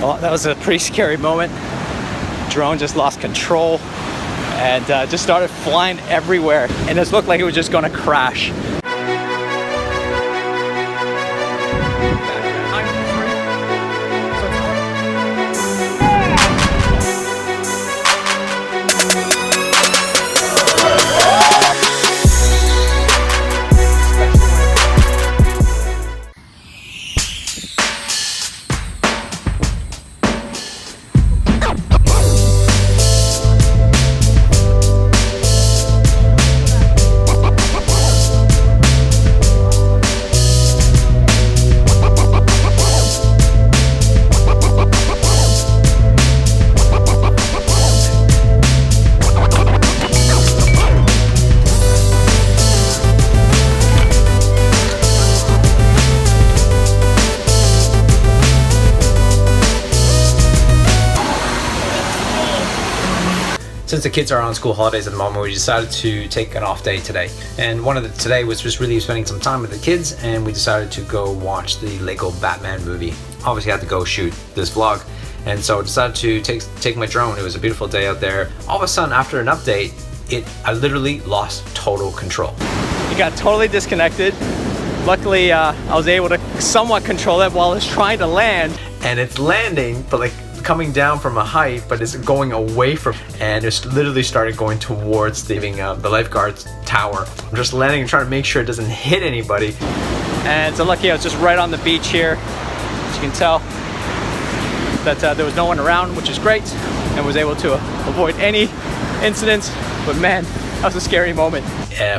Well, that was a pretty scary moment. Drone just lost control and just started flying everywhere, and it looked like it was just gonna crash. Since the kids are on school holidays at the moment, we decided to take an off day today. And today was just really spending some time with the kids, and we decided to go watch the Lego Batman movie. Obviously I had to go shoot this vlog, and so I decided to take my drone. It was a beautiful day out there. All of a sudden, after an update, I literally lost total control. It got totally disconnected. Luckily, I was able to somewhat control it while it's trying to land. And it's landing, but like coming down from a height, but it's going away from, and it's literally started going towards the lifeguard's tower. I'm just landing and trying to make sure it doesn't hit anybody. And so lucky I was just right on the beach here. As you can tell, that there was no one around, which is great, and was able to avoid any incidents. But man, that was a scary moment.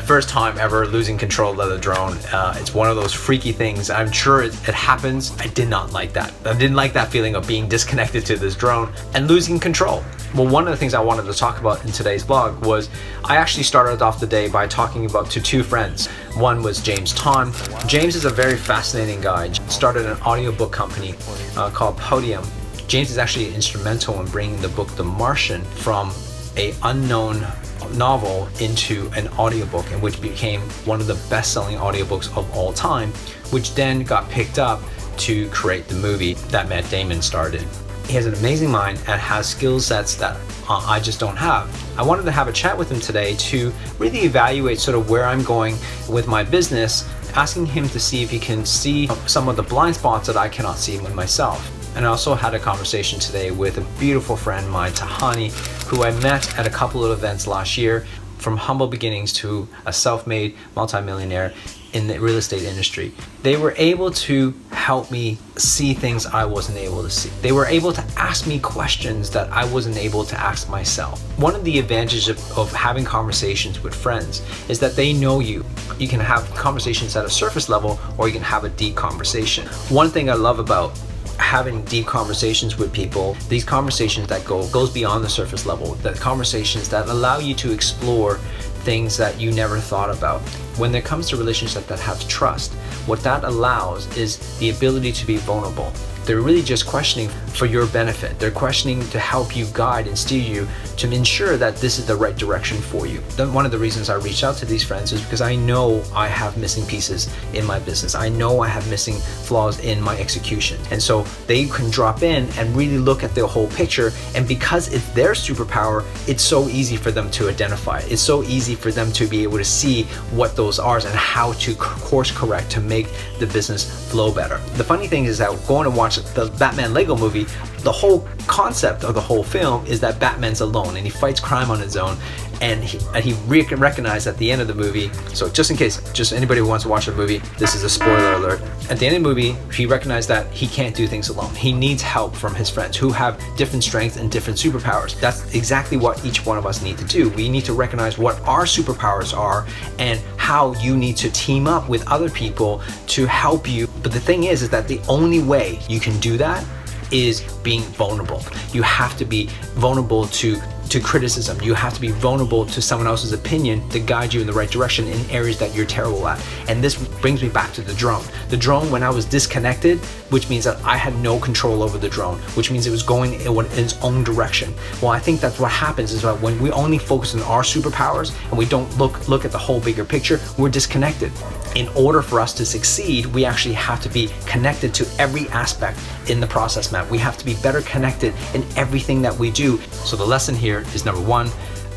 First time ever losing control of the drone. It's one of those freaky things. I'm sure it happens. I did not like that. I didn't like that feeling of being disconnected to this drone and losing control. Well, one of the things I wanted to talk about in today's vlog was I actually started off the day by talking about to two friends. One was James Tonn. James is a very fascinating guy. Started an audiobook company called Podium. James is actually instrumental in bringing the book The Martian from an unknown novel into an audiobook, and which became one of the best-selling audiobooks of all time, which then got picked up to create the movie that Matt Damon starred in. He has an amazing mind and has skill sets that I just don't have. I wanted to have a chat with him today to really evaluate sort of where I'm going with my business, asking him to see if he can see some of the blind spots that I cannot see with myself. And I also had a conversation today with a beautiful friend, my Tahani, who I met at a couple of events last year, from humble beginnings to a self-made multimillionaire in the real estate industry. They were able to help me see things I wasn't able to see. They were able to ask me questions that I wasn't able to ask myself. One of the advantages of having conversations with friends is that they know you. You can have conversations at a surface level, or you can have a deep conversation. One thing I love about having deep conversations with people, these conversations that goes beyond the surface level, the conversations that allow you to explore things that you never thought about. When it comes to relationships that have trust, what that allows is the ability to be vulnerable. They're really just questioning for your benefit. They're questioning to help you guide and steer you to ensure that this is the right direction for you. Then one of the reasons I reached out to these friends is because I know I have missing pieces in my business. I know I have missing flaws in my execution. And so they can drop in and really look at the whole picture. And because it's their superpower, it's so easy for them to identify it. It's so easy for them to be able to see what those are and how to course correct to make the business flow better. The funny thing is that going to watch the Batman Lego movie, the whole concept of the whole film is that Batman's alone and he fights crime on his own, and he recognized at the end of the movie, so just in case, just anybody who wants to watch the movie, this is a spoiler alert. At the end of the movie, he recognized that he can't do things alone. He needs help from his friends who have different strengths and different superpowers. That's exactly what each one of us need to do. We need to recognize what our superpowers are and how you need to team up with other people to help you. But the thing is that the only way you can do that is being vulnerable. You have to be vulnerable to to criticism. You have to be vulnerable to someone else's opinion to guide you in the right direction in areas that you're terrible at. And this brings me back to the drone. The drone, when I was disconnected, which means that I had no control over the drone, which means it was going in its own direction. Well, I think that's what happens is that when we only focus on our superpowers and we don't look at the whole bigger picture, we're disconnected. In order for us to succeed, we actually have to be connected to every aspect in the process map. We have to be better connected in everything that we do. So the lesson here is number 1,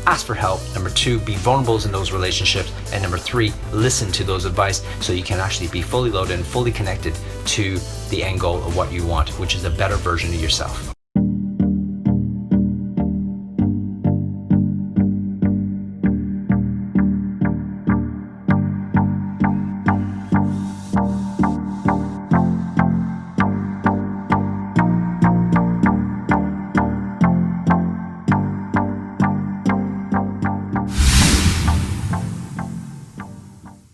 ask for help. Number 2, be vulnerable in those relationships. And number 3, listen to those advice so you can actually be fully loaded and fully connected to the end goal of what you want, which is a better version of yourself.